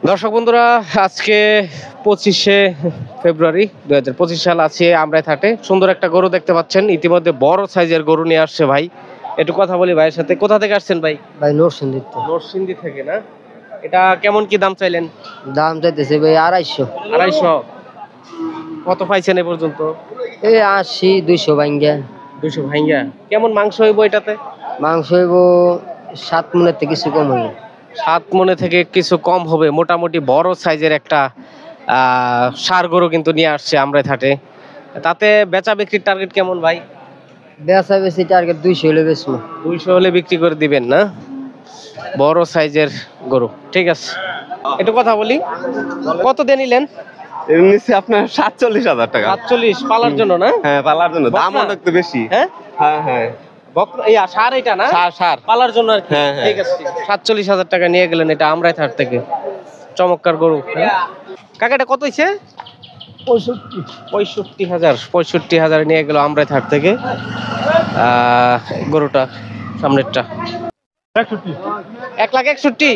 দর্শক বন্ধুরা, আজকে 25শে ফেব্রুয়ারি 2025 সাল। আছে আমরাই হাটে সুন্দর একটা গরু দেখতে পাচ্ছেন। ইতিমধ্যে বড় সাইজের গরু নিয়ে আসছে ভাই। একটু কথা বলি ভাইয়ের সাথে। কোথা থেকে আসছেন ভাই? ভাই নরসিংদী। নরসিংদী থেকে না? এটা কেমন কি দাম চাইলেন? দাম চাইতেছে ভাই 250। 250? কত পাইছেন এ পর্যন্ত? এই 80 200 ভাঙ্গা। 200 ভাঙ্গা। কেমন মাংস হইব এটাতে? মাংস হইব 7 মনের থেকে কিছু কম হইব। 7 মনে থেকে কিছু কম হবে। মোটামুটি বড় সাইজের একটা ষাঁড় গরু কিন্তু নিয়ে আসছে আমরাই হাটে। তাতে বেচা বিক্রির টার্গেট কেমন ভাই? বেচা বেশি টার্গেট 200 হলে বেচবো। 200 হলে বিক্রি করে দিবেন না? বড় সাইজের গরু, ঠিক আছে। একটু কথা বলি, কত দিয়ে নিলেন? এমনিতে আপনার 47,000 টাকা। 47 পালার জন্য না? হ্যাঁ, পালার জন্য দাম বকনা? অনেক তো বেশি। হ্যাঁ হ্যাঁ হ্যাঁ, ষাঁড় এটা না? ষাঁড়। পালার জন্য আর কি। হ্যাঁ, হ্যাঁ। ঠিক আছে, 47,000 টাকা নিয়ে গেলেন। এটা আমরাই হাট থেকে চমৎকার গরু। কাকা এটা কত হইছে? 65,000 নিয়ে গেল আমরাই হাট থেকে গরুটা, সামনেরটা। 1,61,000?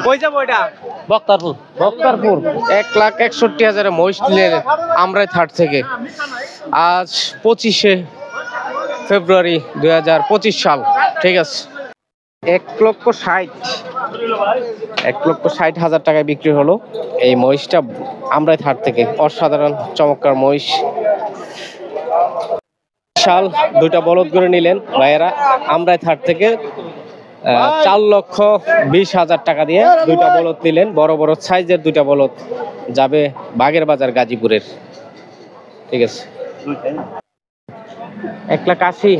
কই যাবো এটা? বক্তারপুর। 1,61,000 মহিষ নিলেন আমরাই হাট থেকে। আজ 25শে ফেব্রুয়ারি 2025 সাল, ঠিক আছে। 1,60,000 টাকায় বিক্রি হলো এই মহিষটা আমরাই হাট থেকে। অসাধারণ চমৎকার মহিষ। শাল দুইটা বলদ করে নিলেন ভাইয়েরা আমরাই হাট থেকে। 4,20,000 টাকা দিয়ে দুইটা বলদ নিলেন। বড় বড় সাইজের দুইটা বলদ যাবে বাগের বাজার গাজীপুরের, ঠিক আছে। 1,80,000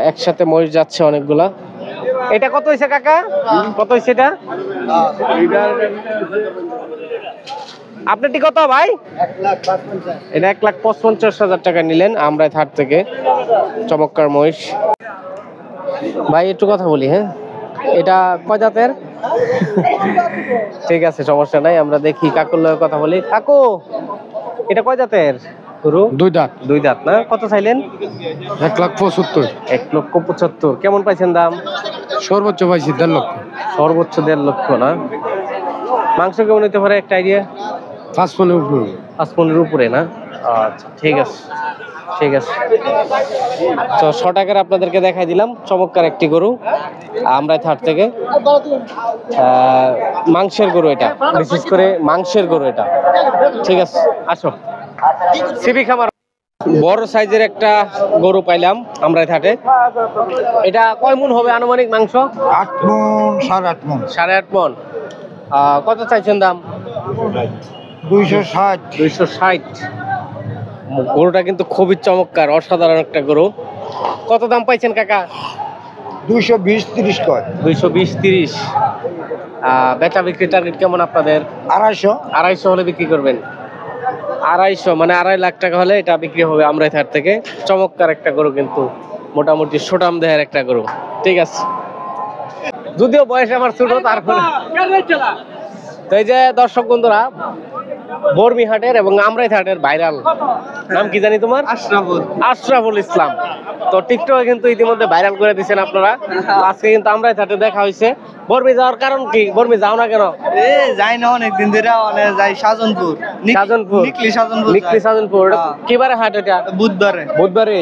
একসাথে মহিষ যাচ্ছে অনেকগুলা। এটা কত হয়েছে কাকা? কত হয়েছে এটা? আপনারটি কত ভাই? এটা 1,55,000 টাকা নিলেন আমরাই হাট থেকে। চমৎকার মহিষ ভাই। একটু কথা বলি, হ্যাঁ, এটা কয় জাতের? ঠিক আছে, সমস্যা নাই, আমরা দেখি কাকুর লগে কথা বলি। কাকু, এটা কয় জাতের গরু? দুই দাঁত না? কত চাইলেন? 1,75,000। 1,75,000। কেমন পাইছেন দাম? সর্বোচ্চ পাইছি 1.5 লক্ষ। সর্বোচ্চ 1.5 লক্ষ না? মাংস কেমন হইতে পারে একটা আইডিয়া? 5 মনের উপরে। 5 মনের উপরে না? আচ্ছা, ঠিক আছে, ঠিক আছে। তো 100 টাকার আপনাদেরকে দেখাই দিলাম চমৎকার একটি গরু আমরাই হাট থেকে। মাংসের গরু এটা, বিশেষ করে মাংসের গরু এটা, ঠিক আছে। আসো, সিবি খামার। বড় সাইজের একটা গরু পাইলাম আমরাই হাটে। এটা কয় মন হবে আনুমানিক মাংস? 8 মন 8.5 মন। 8.5 মন। কত চাইছেন দাম? 260। 260। গরুটা কিন্তু খুবই চমৎকার, অসাধারণ একটা গরু। কত দাম পাইছেন কাকা? 220-30 কয়। 220-30। বেচা বিক্রি টার্গেট কেমন আপনাদের? 250। 250 হলে বিক্রি করবেন? 250 মানে 2.5 লাখ টাকা হলে এটা বিক্রি হবে আমরাই হাট থেকে। চমৎকার একটা গরু, কিন্তু মোটামুটি সোটাম দেহের একটা গরু, ঠিক আছে। যদিও বয়স আমার ছোট, তারপরে তো এই যে দর্শক বন্ধুরা, বর্মিহাটের এবং আমরাই হাটের ভাইরাল নাম কি জানি তোমার? আশরাফুল ইসলাম। তো টিকটকে কিন্তু ইতিমধ্যে ভাইরাল করে দিচ্ছেন আপনারা। আজকে কিন্তু আমরাই হাটে দেখা হয়েছে। বর্মি যাওয়ার কারণ কি? বর্মি যাও না কেন? যাই না অনেকদিন ধরে, যাই সাজনপুর। নিকলি সাজনপুর। কিবারে হাট এটা? বুধবারে।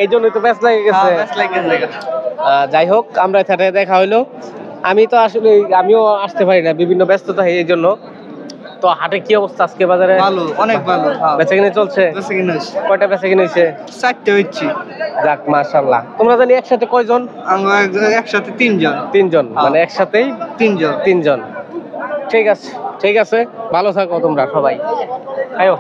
এই জন্যই তো ব্যস্ত লেগে গেছে। যাই হোক, আমরাই হাটে দেখা হইলো। আমি তো আসলে আমিও আসতে পারি না, বিভিন্ন ব্যস্ততা, এই জন্য। তো হাটে কি অবস্থা আজকে বাজারে? ভালো, অনেক ভালো। বেচা কিনে চলছে? কয়টা বেচা কিনে হয়েছে? 4টে হচ্ছে। যাক, মাশাআল্লাহ। তোমরা জানি একসাথে কয়জন? আমরা একসাথে 3 জন। 3 জন, মানে একসাথেই 3 জন। 3 জন। ঠিক আছে, ঠিক আছে, ভালো থাকো তোমরা সবাই। আয়ো।